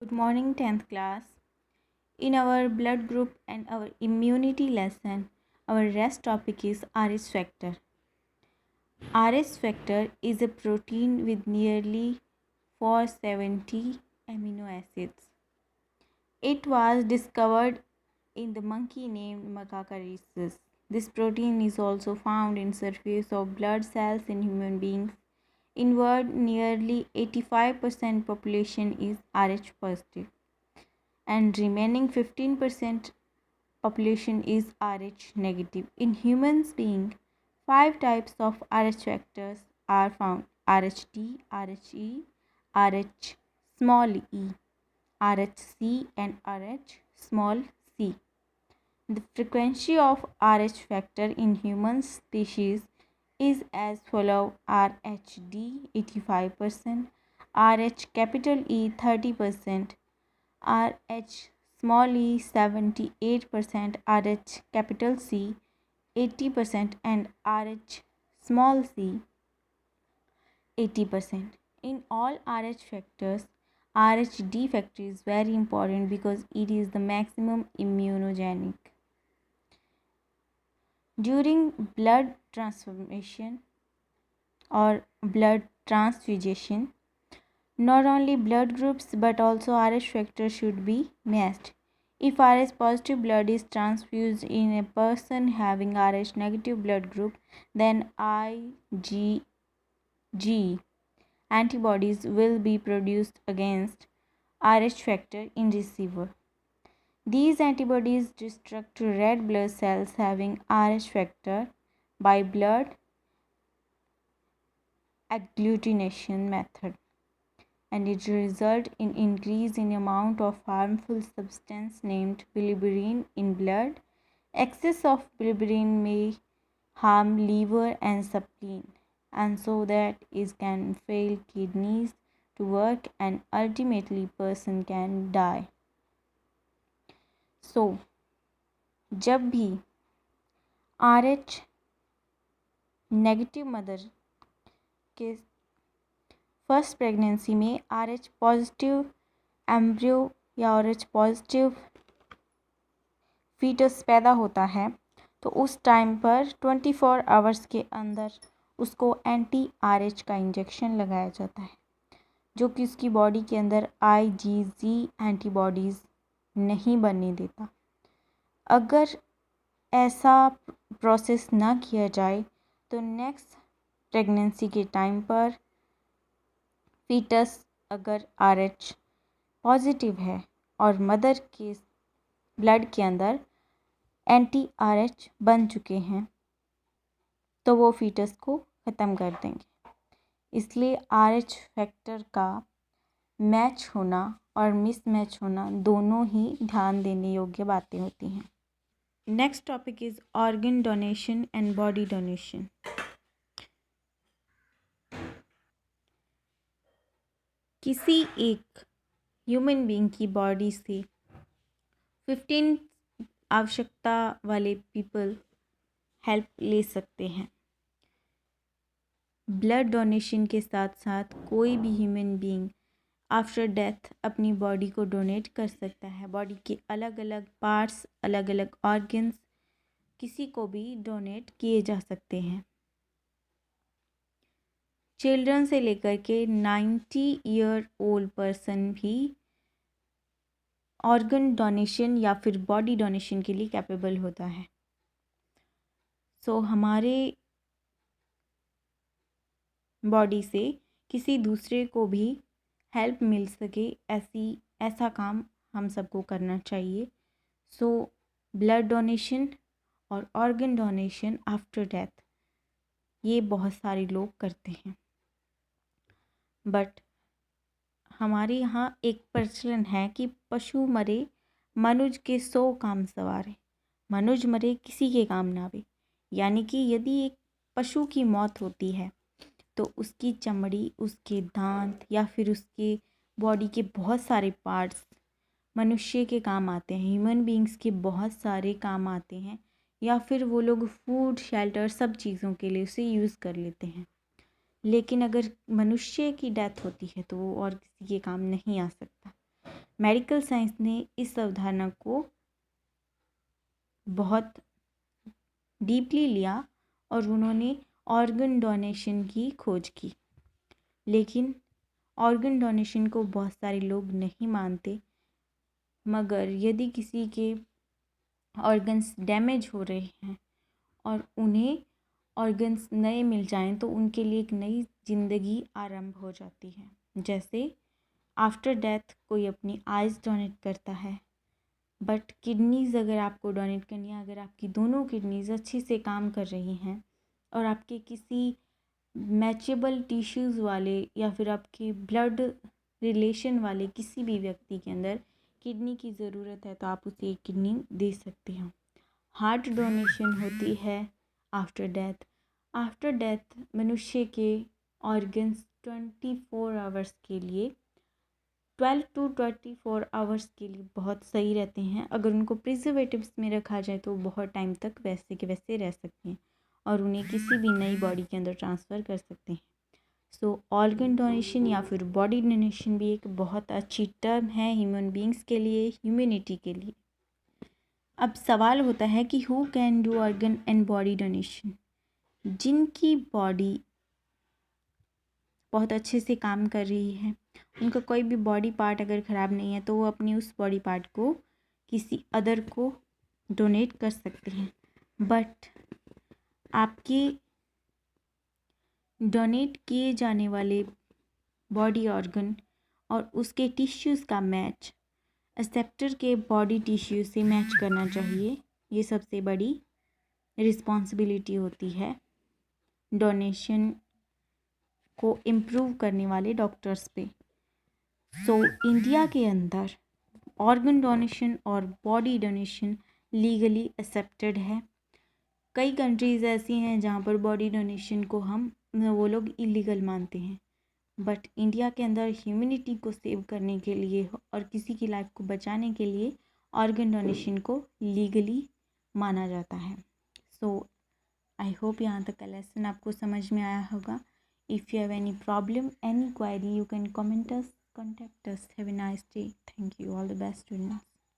Good morning, 10th class. In our blood group and our immunity lesson, our rest topic is Rh factor. Rh factor is a protein with nearly 470 amino acids. It was discovered in the monkey named Macaca rhesus. This protein is also found in surface of blood cells in human beings. In world, nearly 85% population is Rh positive, and remaining 15% population is Rh negative. In humans being, five types of Rh factors are found: Rhd, Rhe, Rh small e, Rhc and Rh small c. The frequency of Rh factor in human species is as follows: Rhd 85%, Rh capital E 30%, Rh small e 78%, Rh capital C 80%, and Rh small c 80%. In all Rh factors, Rhd factor is very important because it is the maximum immunogenic. During blood transformation or blood transfusion, not only blood groups but also Rh factor should be matched. If Rh positive blood is transfused in a person having Rh negative blood group, then IgG antibodies will be produced against Rh factor in receiver. These antibodies destruct red blood cells having Rh factor by blood agglutination method, and it results in increase in amount of harmful substance named biliverdin in blood. Excess of biliverdin may harm liver and spleen, and so that it can fail kidneys to work and ultimately person can die. So जब भी RH negative mother के first pregnancy में RH positive embryo या RH positive foetus पैदा होता है, तो उस टाइम पर 24 आवर्स के अंदर उसको एंटी RH का इंजेक्शन लगाया जाता है, जो कि उसकी बॉडी के अंदर IgG एंटीबॉडीज़ नहीं बनने देता। अगर ऐसा प्रोसेस ना किया जाए तो नेक्स्ट प्रेगनेंसी के टाइम पर फीटस अगर RH पॉजिटिव है और मदर के ब्लड के अंदर एंटी RH बन चुके हैं, तो वो फीटस को ख़त्म कर देंगे। इसलिए RH फैक्टर का मैच होना और मिसमैच होना दोनों ही ध्यान देने योग्य बातें होती हैं। Next topic is organ donation and body donation. किसी एक ह्यूमन बीइंग की बॉडी से 15 आवश्यकता वाले पीपल हेल्प ले सकते हैं। ब्लड डोनेशन के साथ साथ कोई भी ह्यूमन बीइंग आफ्टर डेथ अपनी बॉडी को डोनेट कर सकता है। बॉडी के अलग अलग पार्ट्स, अलग अलग ऑर्गन्स किसी को भी डोनेट किए जा सकते हैं। चिल्ड्रन से लेकर के 90 ईयर ओल्ड पर्सन भी ऑर्गन डोनेशन या फिर बॉडी डोनेशन के लिए कैपेबल होता है। सो हमारे बॉडी से किसी दूसरे को भी हेल्प मिल सके, ऐसा काम हम सबको करना चाहिए। सो ब्लड डोनेशन और ऑर्गन डोनेशन आफ्टर डेथ ये बहुत सारे लोग करते हैं, बट हमारे यहाँ एक प्रचलन है कि पशु मरे मनुज के 100 काम सवारे, मनुज मरे किसी के काम ना आवे। यानी कि यदि एक पशु की मौत होती है तो उसकी चमड़ी, उसके दांत या फिर उसके बॉडी के बहुत सारे पार्ट्स मनुष्य के काम आते हैं, ह्यूमन बीइंग्स के बहुत सारे काम आते हैं, या फिर वो लोग फूड, शेल्टर सब चीज़ों के लिए उसे यूज़ कर लेते हैं। लेकिन अगर मनुष्य की डेथ होती है तो वो और किसी के काम नहीं आ सकता। मेडिकल साइंस ने इस अवधारणा को बहुत डीपली लिया और उन्होंने ऑर्गन डोनेशन की खोज की। लेकिन ऑर्गन डोनेशन को बहुत सारे लोग नहीं मानते, मगर यदि किसी के ऑर्गन्स डैमेज हो रहे हैं और उन्हें ऑर्गन्स नए मिल जाएं तो उनके लिए एक नई ज़िंदगी आरंभ हो जाती है। जैसे आफ्टर डेथ कोई अपनी आइज़ डोनेट करता है, बट किडनीज़ अगर आपको डोनेट करनी है, अगर आपकी दोनों किडनीज़ अच्छी से काम कर रही हैं और आपके किसी मैचेबल टिश्यूज़ वाले या फिर आपके ब्लड रिलेशन वाले किसी भी व्यक्ति के अंदर किडनी की ज़रूरत है तो आप उसे एक किडनी दे सकते हैं। हार्ट डोनेशन होती है आफ्टर डेथ। आफ्टर डेथ मनुष्य के ऑर्गन्स 24 आवर्स के लिए 12 to 24 आवर्स के लिए बहुत सही रहते हैं। अगर उनको प्रिजर्वेटिव्स में रखा जाए तो बहुत टाइम तक वैसे के वैसे रह सकते हैं और उन्हें किसी भी नई बॉडी के अंदर ट्रांसफ़र कर सकते हैं। सो ऑर्गन डोनेशन या फिर बॉडी डोनेशन भी एक बहुत अच्छी टर्म है ह्यूमन बींग्स के लिए, ह्यूमैनिटी के लिए। अब सवाल होता है कि who can do organ and body donation. जिनकी बॉडी बहुत अच्छे से काम कर रही है, उनका कोई भी बॉडी पार्ट अगर ख़राब नहीं है तो वो अपनी उस बॉडी पार्ट को किसी अदर को डोनेट कर सकते हैं। बट आपके डोनेट किए जाने वाले बॉडी ऑर्गन और उसके टिश्यूज़ का मैच एक्सेप्टर के बॉडी टिश्यू से मैच करना चाहिए। ये सबसे बड़ी रिस्पॉन्सिबिलिटी होती है डोनेशन को इम्प्रूव करने वाले डॉक्टर्स पे। सो इंडिया के अंदर ऑर्गन डोनेशन और बॉडी डोनेशन लीगली एक्सेप्टेड है। कई कंट्रीज़ ऐसी हैं जहाँ पर बॉडी डोनेशन को वो लोग इलीगल मानते हैं, बट इंडिया के अंदर ह्यूमैनिटी को सेव करने के लिए और किसी की लाइफ को बचाने के लिए ऑर्गन डोनेशन को लीगली माना जाता है। सो आई होप यहाँ तक का लेसन आपको समझ में आया होगा। If you have any problem, any query, you can contact us. Have a nice day. Thank you. All the best, students.